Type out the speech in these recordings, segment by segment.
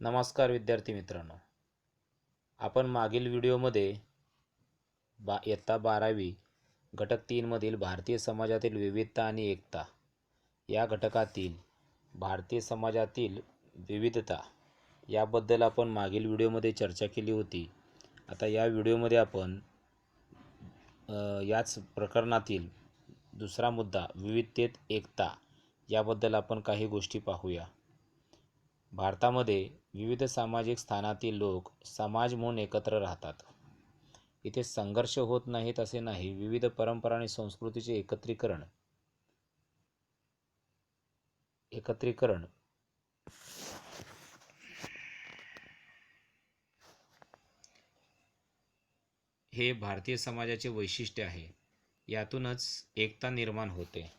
नमस्कार विद्यार्थी मित्रांनो. आपण मागील व्हिडिओमध्ये इयत्ता 12वी घटक 3 मधील भारतीय समाजातील विविधता आणि एकता या घटकातील भारतीय समाजातील विविधता याबद्दल आपण मागील व्हिडिओमध्ये चर्चा केली होती. आता या व्हिडिओमध्ये आपण याच प्रकरणातील दुसरा मुद्दा विविधतेत एकता याबद्दल आपण काही गोष्टी पाहूया. भारतामध्ये विविध सामाजिक स्थानातील लोक समाज म्हणून एकत्र राहतात. इथे संघर्ष होत नाहीत असे नाही. विविध परंपरा आणि संस्कृतीचे एकत्रीकरण हे भारतीय समाजाचे वैशिष्ट्य आहे. यातूनच एकता निर्माण होते.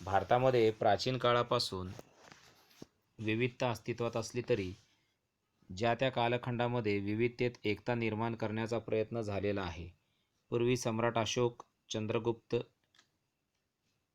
भारतामध्ये प्राचीन काळापासून विविधता अस्तित्वात असली तरी ज्या त्या कालखंडामध्ये विविधतेत एकता निर्माण करण्याचा प्रयत्न झालेला आहे. पूर्वी सम्राट अशोक, चंद्रगुप्त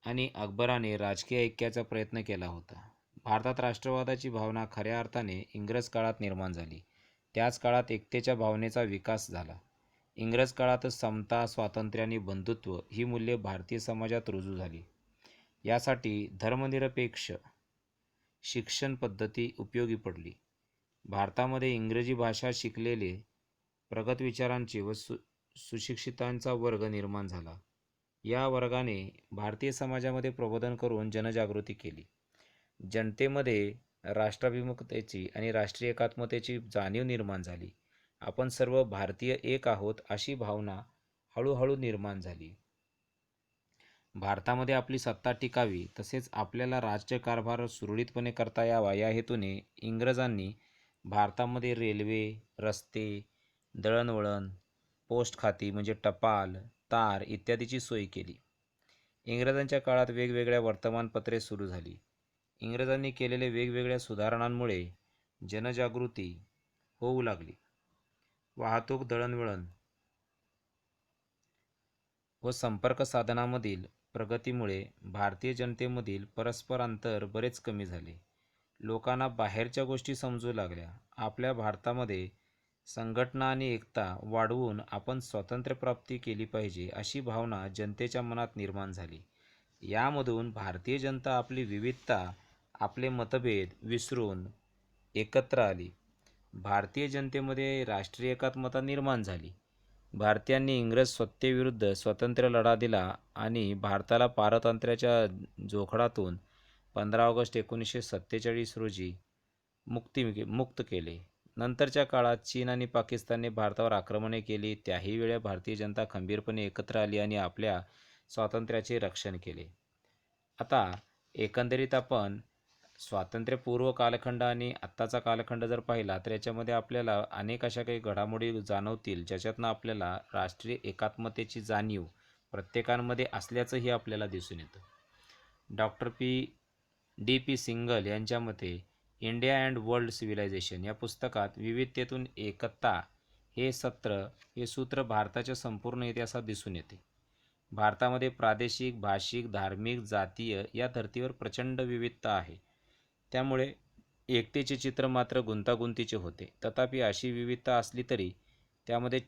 आणि अकबराने राजकीय ऐक्याचा प्रयत्न केला होता. भारतात राष्ट्रवादाची भावना खऱ्या अर्थाने इंग्रज काळात निर्माण झाली. त्याच काळात एकतेच्या भावनेचा विकास झाला. इंग्रज काळातच समता, स्वातंत्र्य आणि बंधुत्व ही मूल्ये भारतीय समाजात रुजू झाली. यासाठी धर्मनिरपेक्ष शिक्षण पद्धती उपयोगी पडली. भारतामध्ये इंग्रजी भाषा शिकलेले प्रगत विचारांचे व सुशिक्षितांचा वर्ग निर्माण झाला. या वर्गाने भारतीय समाजामध्ये प्रबोधन करून जनजागृती केली. जनतेमध्ये राष्ट्राभिमुखतेची आणि राष्ट्रीय एकात्मतेची जाणीव निर्माण झाली. आपण सर्व भारतीय एक आहोत अशी भावना हळूहळू निर्माण झाली. भारतामध्ये आपली सत्ता टिकावी तसेच आपल्याला राज्यकारभार सुरळीतपणे करता यावा या हेतूने इंग्रजांनी भारतामध्ये रेल्वे, रस्ते, दळणवळण, पोस्ट खाती म्हणजे टपाल, तार इत्यादीची सोय केली. इंग्रजांच्या काळात वेगवेगळ्या वर्तमानपत्रे सुरू झाली. इंग्रजांनी केलेल्या वेगवेगळ्या सुधारणांमुळे जनजागृती होऊ लागली. वाहतूक, दळणवळण व संपर्क साधनांमधील प्रगतीमुळे भारतीय जनतेमधील परस्पर अंतर बरेच कमी झाले. लोकांना बाहेरच्या गोष्टी समजू लागल्या. आपल्या भारतामध्ये संघटना आणि एकता वाढवून आपण स्वातंत्र्यप्राप्ती केली पाहिजे अशी भावना जनतेच्या मनात निर्माण झाली. यामधून भारतीय जनता आपली विविधता, आपले मतभेद विसरून एकत्र आली. भारतीय जनतेमध्ये राष्ट्रीय एकात्मता निर्माण झाली. भारतीयांनी इंग्रज सत्तेविरुद्ध स्वातंत्र्य लढा दिला आणि भारताला पारतंत्र्याच्या जोखडातून 15 ऑगस्ट 1947 रोजी मुक्त केले. नंतरच्या काळात चीन आणि पाकिस्तानने भारतावर आक्रमणे केली. त्याही वेळी भारतीय जनता खंबीरपणे एकत्र आली आणि आपल्या स्वातंत्र्याचे रक्षण केले. आता एकंदरीत आपण स्वातंत्र्यपूर्व कालखंड आणि आत्ताचा कालखंड जर पाहिला तर याच्यामध्ये आपल्याला अनेक अशा काही घडामोडी जाणवतील ज्याच्यातनं आपल्याला राष्ट्रीय एकात्मतेची जाणीव प्रत्येकामध्ये असल्याचंही आपल्याला दिसून येतं. डॉक्टर डी पी सिंगल यांच्या मते इंडिया अँड वर्ल्ड सिव्हिलायझेशन या पुस्तकात विविधतेतून एकता हे सूत्र भारताच्या संपूर्ण इतिहासात दिसून येते. भारतामध्ये प्रादेशिक, भाषिक, धार्मिक, जातीय या धर्तीवर प्रचंड विविधता आहे. त्यामुळे एकतेचे चित्र मात्र गुंतागुंतीचे होते. तथापि अशी विविधता असली तरी त्यामध्ये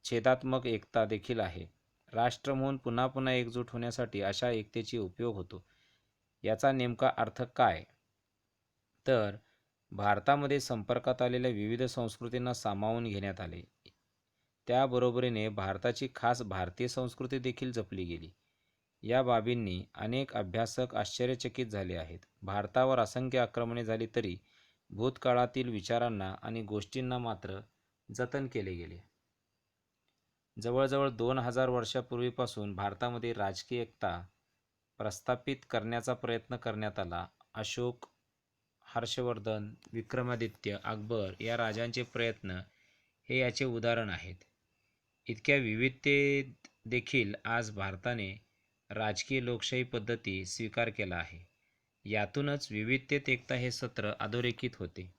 छेदात्मक एकता देखील आहे. राष्ट्र म्हणून पुन्हा पुन्हा एकजूट होण्यासाठी अशा एकतेची उपयोग होतो. याचा नेमका अर्थ काय? तर भारतामध्ये संपर्कात आलेल्या विविध संस्कृतींना सामावून घेण्यात आले. त्याबरोबरीने भारताची खास भारतीय संस्कृती देखील जपली गेली. या बाबींनी अनेक अभ्यासक आश्चर्यचकित झाले आहेत. भारतावर असंख्य आक्रमणे झाली तरी भूतकाळातील विचारांना आणि गोष्टींना मात्र जतन केले गेले. जवळजवळ 2000 वर्षापूर्वीपासून भारतामध्ये राजकीय एकता प्रस्थापित करण्याचा प्रयत्न करण्यात आला. अशोक, हर्षवर्धन, विक्रमादित्य, अकबर या राजांचे प्रयत्न हे याचे उदाहरण आहेत. इतक्या विविधतेत देखील आज भारताने राजकीय लोकशाही पद्धती स्वीकार केला आहे. यातूनच विविधतेत एकता हे सत्र अधोरेखित होते.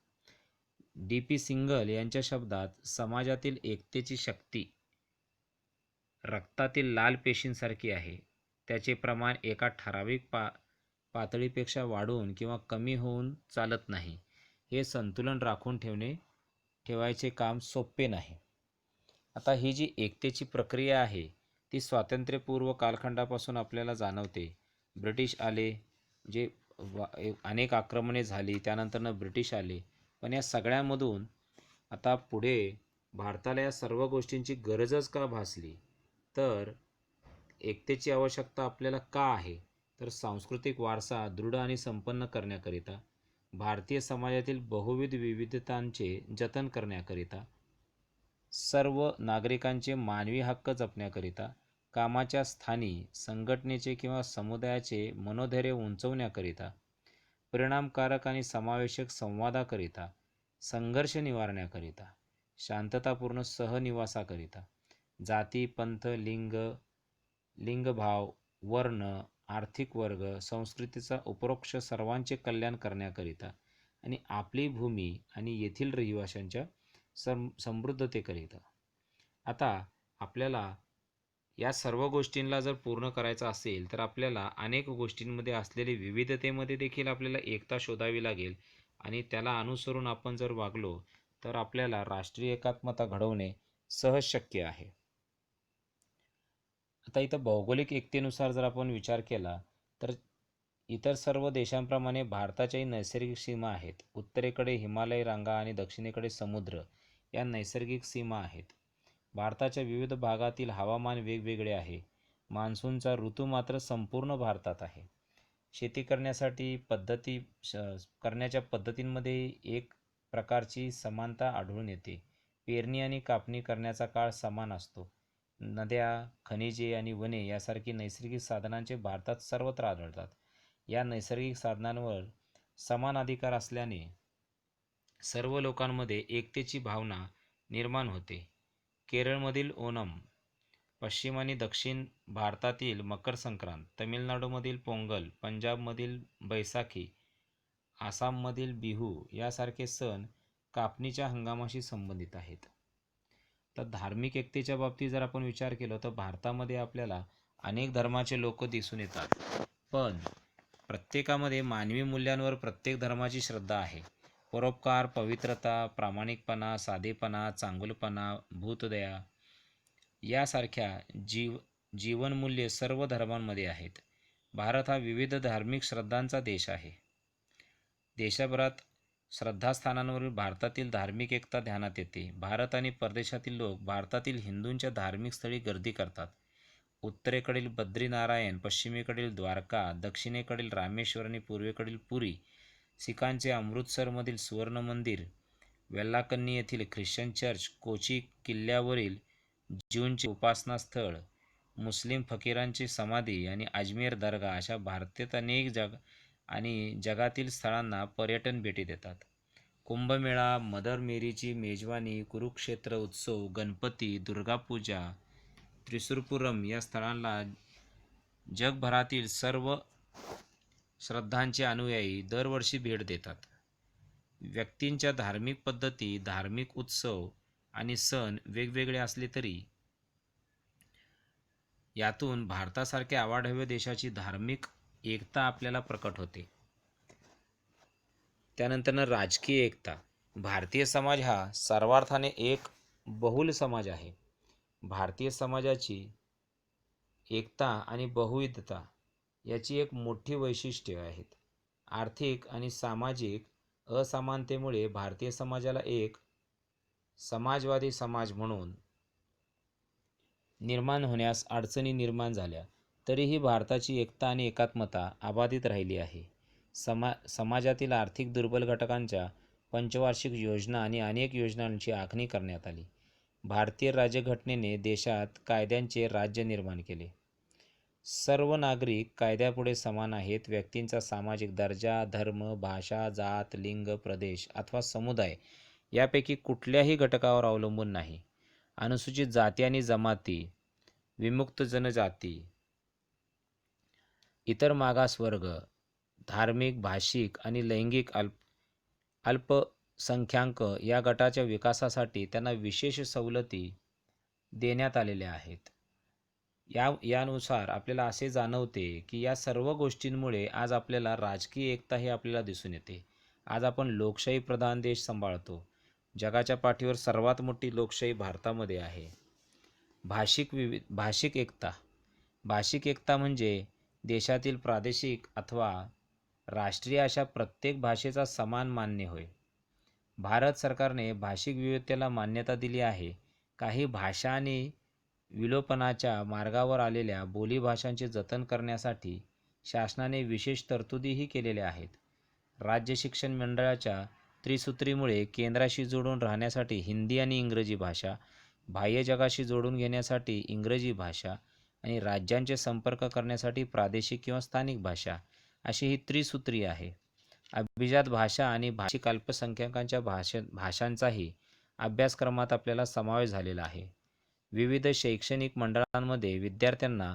डी.पी. सिंगल यांच्या शब्दात समाजातील एकतेची शक्ती रक्तातील लाल पेशींसारखी आहे. त्याचे प्रमाण एका ठराविक पातळीपेक्षा वाढून किंवा कमी होऊन चालत नाही. हे संतुलन राखून ठेवायचे काम सोपे नाही. आता ही जी एकतेची प्रक्रिया आहे ती स्वातंत्र्यपूर्व कालखंडापासून आपल्याला जाणवते. ब्रिटिश आले, जे अनेक आक्रमणे झाली, त्यानंतरनं ब्रिटिश आले, पण या सगळ्यामधून आता पुढे भारताला या सर्व गोष्टींची गरजच का भासली, तर एकतेची आवश्यकता आपल्याला का आहे, तर सांस्कृतिक वारसा दृढ आणि संपन्न करण्याकरिता, भारतीय समाजातील बहुविध विविधतांचे जतन करण्याकरिता, सर्व नागरिकांचे मानवी हक्क जपण्याकरिता, कामाच्या स्थानी संघटनेचे किंवा समुदायाचे मनोधैर्य उंचवण्याकरिता, परिणामकारक आणि समावेशक संवादाकरिता, संघर्ष निवारण्याकरिता, शांततापूर्ण सहनिवासाकरिता, जाती, पंथ, लिंगभाव, वर्ण, आर्थिक वर्ग, संस्कृतीचा उपरोक्ष सर्वांचे कल्याण करण्याकरिता आणि आपली भूमी आणि येथील रहिवाशांच्या समृद्धतेकरिता. आता आपल्याला या सर्व गोष्टींना जर पूर्ण करायचं असेल तर आपल्याला अनेक गोष्टींमध्ये असलेली विविधतेमध्ये देखील आपल्याला एकता शोधावी लागेल आणि त्याला अनुसरून आपण जर वागलो तर आपल्याला राष्ट्रीय एकात्मता घडवणे सहज शक्य आहे. आता इथं भौगोलिक एकतेनुसार जर आपण विचार केला तर इतर सर्व देशांप्रमाणे भारताच्याही नैसर्गिक सीमा आहेत. उत्तरेकडे हिमालय रांगा आणि दक्षिणेकडे समुद्र या नैसर्गिक सीमा आहेत. भारताच्या विविध भागातील हवामान वेगवेगळे आहे. मान्सूनचा ऋतू मात्र संपूर्ण भारतात आहे. शेती करण्याच्या पद्धतींमध्ये एक प्रकारची समानता आढळून येते. पेरणी आणि कापणी करण्याचा काळ समान असतो. नद्या, खनिजे आणि वने यासारखी नैसर्गिक साधनांचे भारतात सर्वत्र आढळतात. या नैसर्गिक साधनांवर समान अधिकार असल्याने सर्व लोकांमध्ये एकतेची भावना निर्माण होते. केरळमधील ओणम, पश्चिम आणि दक्षिण भारतातील मकर संक्रांत, तमिळनाडूमधील पोंगल, पंजाबमधील बैसाखी, आसाममधील बिहू यासारखे सण कापणीच्या हंगामाशी संबंधित आहेत. तर धार्मिक एकतेच्या बाबतीत जर आपण विचार केला तर भारतामध्ये आपल्याला अनेक धर्माचे लोक दिसून येतात, पण प्रत्येकामध्ये मानवी मूल्यांवर प्रत्येक धर्माची श्रद्धा आहे. परोपकार, पवित्रता, प्रामाणिकपणा, साधेपणा, चांगुलपणा, भूतदया यासारख्या जीवनमूल्ये सर्व धर्मांमध्ये आहेत. भारत हा विविध धार्मिक श्रद्धांचा देश आहे. देशभरात श्रद्धास्थानांवरील भारतातील धार्मिक एकता ध्यानात येते. भारत आणि परदेशातील लोक भारतातील हिंदूंच्या धार्मिक स्थळी गर्दी करतात. उत्तरेकडील बद्रीनारायण, पश्चिमेकडील द्वारका, दक्षिणेकडील रामेश्वर आणि पूर्वेकडील पुरी, सिखांचे अमृतसरमधील सुवर्ण मंदिर, वेल्लाकन्नी येथील ख्रिश्चन चर्च, कोची किल्ल्यावरील ज्यूंचे उपासना स्थळ, मुस्लिम फकीरांची समाधी आणि अजमेर दर्गा अशा भारतात अनेक जगातील स्थळांना पर्यटन भेटी देतात. कुंभमेळा, मदर मेरीची मेजवानी, कुरुक्षेत्र उत्सव, गणपती, दुर्गापूजा, त्रिशूरपूरम या स्थळांना जगभरातील सर्व श्रद्धांचे अनुयायी दरवर्षी भेट देतात. व्यक्तींच्या धार्मिक पद्धती, धार्मिक उत्सव आणि सण वेगवेगळे असले तरी यातून भारतासारख्या अवाढव्य देशाची धार्मिक एकता आपल्याला प्रकट होते. त्यानंतर राजकीय एकता. भारतीय समाज हा सर्वार्थाने एक बहुल समाज आहे. भारतीय समाजाची एकता आणि बहुविधता याची एक मोठी वैशिष्ट्ये आहेत. आर्थिक आणि सामाजिक असमानतेमुळे भारतीय समाजाला एक समाजवादी समाज म्हणून निर्माण होण्यास अडचणी निर्माण झाल्या, तरीही भारताची एकता आणि एकात्मता अबाधित राहिली आहे. समाजातील आर्थिक दुर्बल घटकांच्या पंचवार्षिक योजना आणि अनेक योजनांची आखणी करण्यात आली. भारतीय राज्यघटनेने देशात कायद्यांचे राज्य निर्माण केले. सर्व नागरिक कायद्यापुढे समान आहेत. व्यक्तींचा सामाजिक दर्जा, धर्म, भाषा, जात, लिंग, प्रदेश अथवा समुदाय यापैकी कुठल्याही घटकावर अवलंबून नाही. अनुसूचित जाती आणि जमाती, विमुक्त जनजाती, इतर मागासवर्ग, धार्मिक, भाषिक आणि लैंगिक अल्पसंख्याक या गटाच्या विकासासाठी त्यांना विशेष सवलती देण्यात आलेल्या आहेत. यानुसार आपल्याला असे जाणवते की या सर्व गोष्टींमुळे आज आपल्याला राजकीय एकता ही आपल्याला दिसून येते. आज आपण लोकशाही प्रधान देश सांभाळतो. जगाच्या पाठीवर सर्वात मोठी लोकशाही भारतामध्ये आहे. भाषिक एकता. भाषिक एकता म्हणजे देशातील प्रादेशिक अथवा राष्ट्रीय अशा प्रत्येक भाषेचा समान मान्य होय. भारत सरकारने भाषिक विविधतेला मान्यता दिली आहे. काही भाषा आणि विलोपनाच्या मार्गावर आलेल्या बोलीभाषांचे जतन करण्यासाठी शासनाने विशेष तरतुदीही केलेल्या आहेत. राज्य शिक्षण मंडळाच्या त्रिसूत्रीमुळे केंद्राशी जोडून राहण्यासाठी हिंदी आणि इंग्रजी भाषा, बाह्य जगाशी जोडून घेण्यासाठी इंग्रजी भाषा आणि राज्यांचे संपर्क करण्यासाठी प्रादेशिक किंवा स्थानिक भाषा अशी ही त्रिसूत्री आहे. अभिजात भाषा आणि भाषिक अल्पसंख्याकांच्या भाषांचाही अभ्यासक्रमात आपल्याला समावेश झालेला आहे. विविध शैक्षणिक मंडळांमध्ये विद्यार्थ्यांना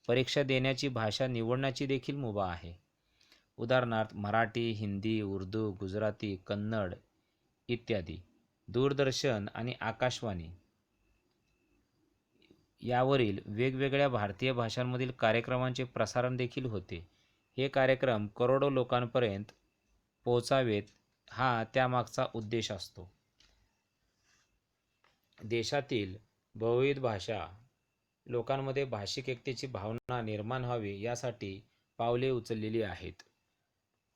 परीक्षा देण्याची भाषा निवडण्याची देखील मुभा आहे. उदाहरणार्थ मराठी, हिंदी, उर्दू, गुजराती, कन्नड इत्यादी. दूरदर्शन आणि आकाशवाणी यावरील वेगवेगळ्या भारतीय भाषांमधील कार्यक्रमांचे प्रसारण देखील होते. हे कार्यक्रम करोडो लोकांपर्यंत पोहोचावेत हा त्यामागचा उद्देश असतो. देशातील बहुविध भाषा लोकांमध्ये भाषिक एकतेची भावना निर्माण व्हावी यासाठी पावले उचललेली आहेत.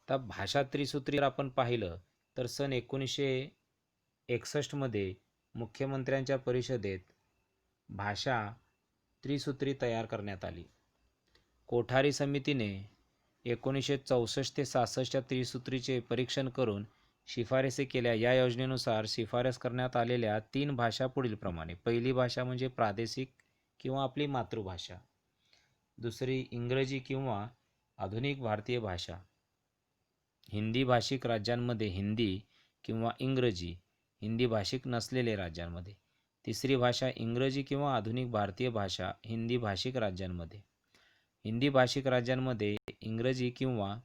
आता भाषा त्रिसूत्रीवर आपण पाहिलं तर सन 1961 मध्ये मुख्यमंत्र्यांच्या परिषदेत भाषा त्रिसूत्री तयार करण्यात आली. कोठारी समितीने 1964 ते 66च्या त्रिसूत्रीचे परीक्षण करून शिफारसी केल्या. या योजनेनुसार शिफारस करण्यात आलेल्या 3 भाषा पुढीलप्रमाणे. पहिली भाषा म्हणजे प्रादेशिक किंवा आपली मातृभाषा. दुसरी इंग्रजी किंवा आधुनिक भारतीय भाषा. हिंदी भाषिक राज्यांमध्ये हिंदी किंवा इंग्रजी, हिंदी भाषिक नसलेले राज्यांमध्ये. तिसरी भाषा इंग्रजी किंवा आधुनिक भारतीय भाषा हिंदी भाषिक राज्यांमध्ये. हिंदी भाषिक राज्यांमध्ये इंग्रजी किंवा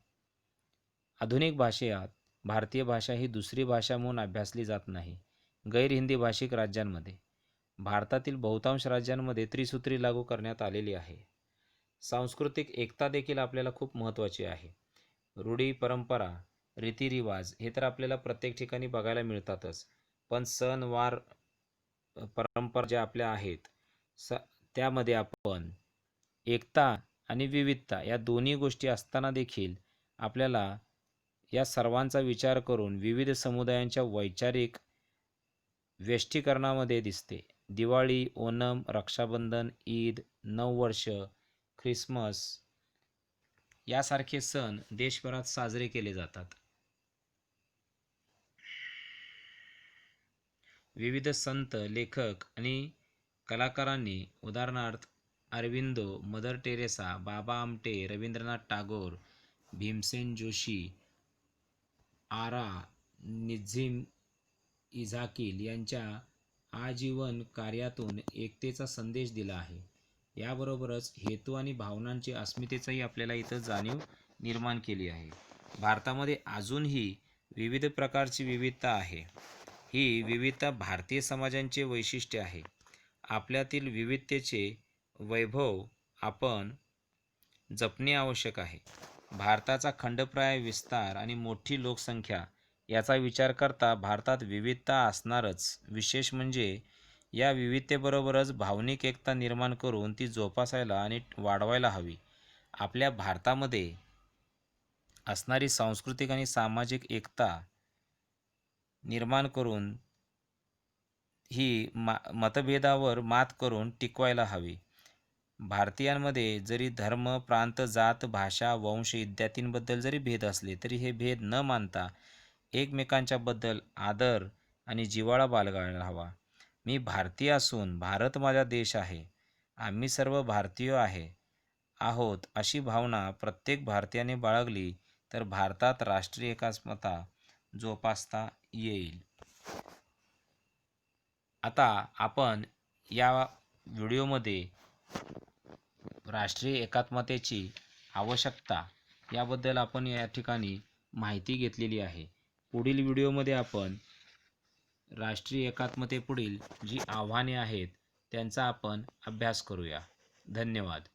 आधुनिक भाषेत भारतीय भाषा ही दुसरी भाषा म्हणून अभ्यासली जात नाही. गैर हिंदी भाषिक राज्यांमध्ये. भारतातील बहुतांश राज्यांमध्ये त्रिसूत्री लागू करण्यात आलेली आहे. सांस्कृतिक एकता देखील आपल्याला खूप महत्त्वाची आहे. रूढी, परंपरा, रीतिरिवाज हे तर आपल्याला प्रत्येक ठिकाणी बघायला मिळतातच, पण सण वार परंपरा ज्या आपल्या आहेत त्यामध्ये आपण एकता आणि विविधता या दोन्ही गोष्टी असताना देखील आपल्याला या सर्वांचा विचार करून विविध समुदायांच्या वैचारिक व्यष्टीकरणामध्ये दिसते. दिवाळी, ओणम, रक्षाबंधन, ईद, नववर्ष, ख्रिसमस यासारखे सण देशभरात साजरे केले जातात. विविध संत, लेखक आणि कलाकारांनी उदाहरणार्थ अरविंदो, मदर टेरेसा, बाबा आमटे, रवींद्रनाथ टागोर, भीमसेन जोशी, आरा निझिम इझाकील यांच्या आजीवन कार्यातून एकतेचा संदेश दिला आहे. याबरोबरच हेतू आणि भावनांची अस्मितेचाही आपल्याला इथं जाणीव निर्माण केली आहे. भारतामध्ये अजूनही विविध प्रकारची विविधता आहे. ही विविधता भारतीय समाजांचे वैशिष्ट्य आहे. आपल्यातील विविधतेचे वैभव आपण जपणे आवश्यक आहे. भारताचा खंडप्राय विस्तार आणि मोठी लोकसंख्या याचा विचार करता भारतात विविधता असणारच. विशेष म्हणजे या विविधतेबरोबरच भावनिक एकता निर्माण करून ती जोपासायला आणि वाढवायला हवी. आपल्या भारतामध्ये असणारी सांस्कृतिक आणि सामाजिक एकता निर्माण करून ही मतभेदावर मात करून टिकवायला हवी. भारतीयांमध्ये जरी धर्म, प्रांत, जात, भाषा, वंश इत्यादींबद्दल जरी भेद असले तरी हे भेद न मानता एकमेकांच्याबद्दल आदर आणि जिव्हाळा बाळगायला हवा. मी भारतीय असून भारत माझा देश आहे, आम्ही सर्व भारतीय आहोत अशी भावना प्रत्येक भारतीयाने बाळगली तर भारतात राष्ट्रीय एकात्मता जोपासता येईल. आता आपण या व्हिडिओमध्ये राष्ट्रीय एकात्मतेची आवश्यकता याबद्दल आपण या ठिकाणी माहिती घेतलेली आहे. पुढील व्हिडिओमध्ये आपण राष्ट्रीय एकात्मतेपुढील जी आव्हाने आहेत त्यांचा आपण अभ्यास करूया. धन्यवाद.